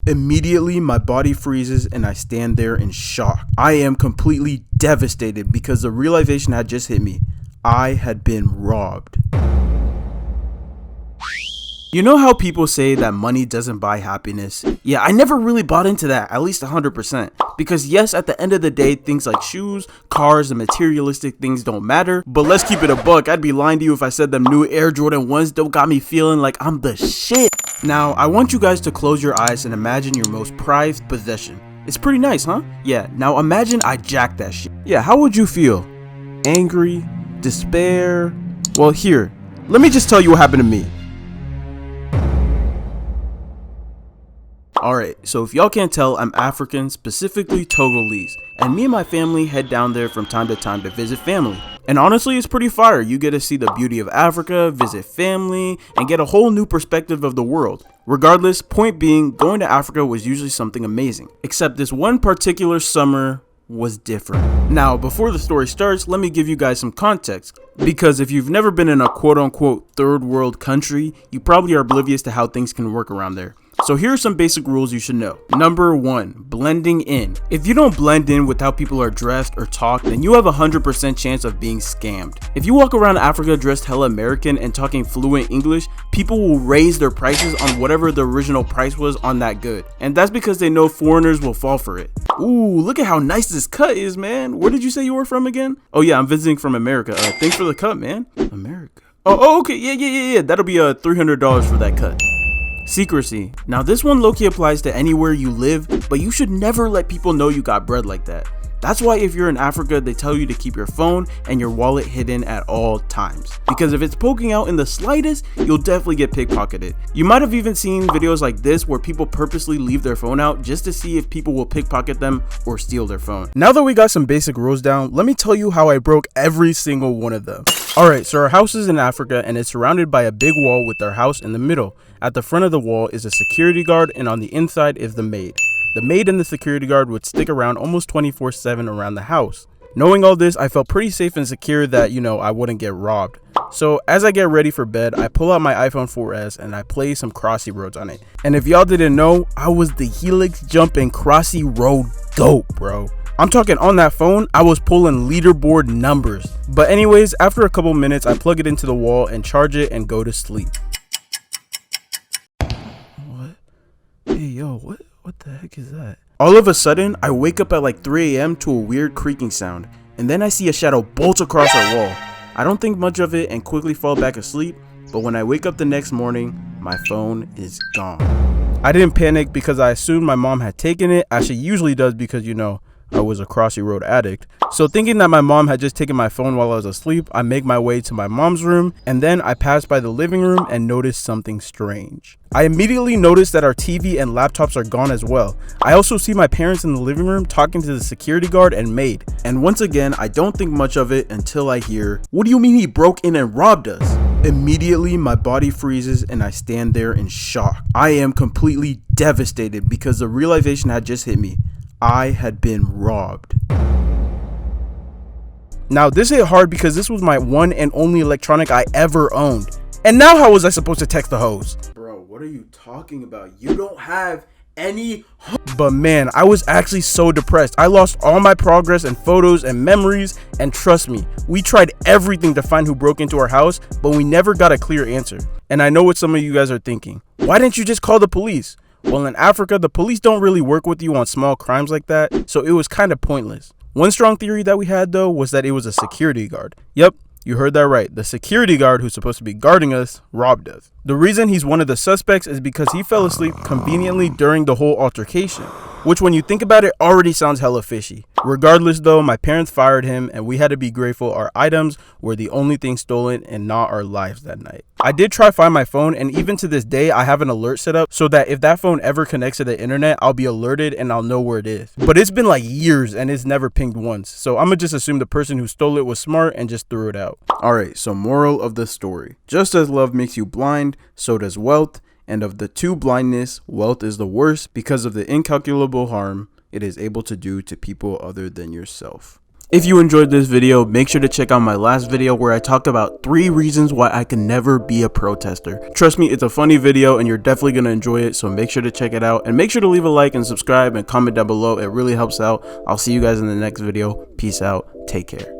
Immediately, my body freezes and I stand there in shock. I am completely devastated because the realization had just hit me. I had been robbed. You know how people say that money doesn't buy happiness? Yeah, I never really bought into that, at least 100%. Because yes, at the end of the day, things like shoes, cars, and materialistic things don't matter. But let's keep it a buck. I'd be lying to you if I said them new Air Jordan 1s don't got me feeling like I'm the shit. Now, I want you guys to close your eyes and imagine your most prized possession. It's pretty nice, huh? Yeah, now imagine I jacked that shit. Yeah, how would you feel? Angry? Despair? Well, here, let me just tell you what happened to me. Alright, so if y'all can't tell, I'm African, specifically Togolese, and me and my family head down there from time to time to visit family. And honestly, it's pretty fire. You get to see the beauty of Africa, visit family, and get a whole new perspective of the world. Regardless, point being, going to Africa was usually something amazing. Except this one particular summer was different. Now, before the story starts, let me give you guys some context. Because if you've never been in a quote-unquote third world country, you probably are oblivious to how things can work around there. So here are some basic rules you should know. Number 1, blending in. If you don't blend in with how people are dressed or talk, then you have a 100% chance of being scammed. If you walk around Africa dressed hella American and talking fluent English, people will raise their prices on whatever the original price was on that good. And that's because they know foreigners will fall for it. Ooh, look at how nice this cut is, man. Where did you say you were from again? Oh yeah, I'm visiting from America. Thanks for the cut, man. America. Oh, okay, yeah. That'll be $300 for that cut. Secrecy. Now this one low-key applies to anywhere you live, but you should never let people know you got bread like that. That's why if you're in Africa, they tell you to keep your phone and your wallet hidden at all times. Because if it's poking out in the slightest, you'll definitely get pickpocketed. You might have even seen videos like this where people purposely leave their phone out just to see if people will pickpocket them or steal their phone. Now that we got some basic rules down, let me tell you how I broke every single one of them. Alright, so our house is in Africa and it's surrounded by a big wall with our house in the middle. At the front of the wall is a security guard and on the inside is the maid. The maid and the security guard would stick around almost 24/7 around the house. Knowing all this, I felt pretty safe and secure that, I wouldn't get robbed. So as I get ready for bed, I pull out my iPhone 4S and I play some Crossy Roads on it. And if y'all didn't know, I was the helix jumping Crossy Road dope, bro. I'm talking on that phone, I was pulling leaderboard numbers. But anyways, after a couple minutes, I plug it into the wall and charge it and go to sleep. What? Hey, yo, what the heck is that? All of a sudden, I wake up at like 3 a.m. to a weird creaking sound, and then I see a shadow bolt across our wall. I don't think much of it and quickly fall back asleep, but when I wake up the next morning, my phone is gone. I didn't panic because I assumed my mom had taken it, as she usually does because, I was a Crossy Road addict. So thinking that my mom had just taken my phone while I was asleep, I make my way to my mom's room, and then I pass by the living room and notice something strange. I immediately notice that our TV and laptops are gone as well. I also see my parents in the living room talking to the security guard and maid. And once again, I don't think much of it until I hear, "What do you mean he broke in and robbed us?" Immediately, my body freezes and I stand there in shock. I am completely devastated because the realization had just hit me. I had been robbed. Now this hit hard because this was my one and only electronic I ever owned. And now how was I supposed to text the hoes? Bro, what are you talking about? You don't have any. But man, I was actually so depressed. I lost all my progress and photos and memories, and trust me, we tried everything to find who broke into our house, but we never got a clear answer. And I know what some of you guys are thinking. Why didn't you just call the police? Well, in Africa, the police don't really work with you on small crimes like that, so it was kind of pointless. One strong theory that we had though was that it was a security guard. Yep, you heard that right. The security guard who's supposed to be guarding us robbed us. The reason he's one of the suspects is because he fell asleep conveniently during the whole altercation, which when you think about it already sounds hella fishy. Regardless though, my parents fired him and we had to be grateful our items were the only thing stolen and not our lives that night. I did try find my phone, and even to this day I have an alert set up so that if that phone ever connects to the internet, I'll be alerted and I'll know where it is. But it's been like years and it's never pinged once, so I'ma just assume the person who stole it was smart and just threw it out. Alright, so moral of the story. Just as love makes you blind, so does wealth, and of the two blindness, wealth is the worst because of the incalculable harm it is able to do to people other than yourself. If you enjoyed this video, make sure to check out my last video where I talked about 3 reasons why I can never be a protester. Trust me, it's a funny video and you're definitely going to enjoy it, so make sure to check it out and make sure to leave a like and subscribe and comment down below. It really helps out. I'll see you guys in the next video. Peace out. Take care.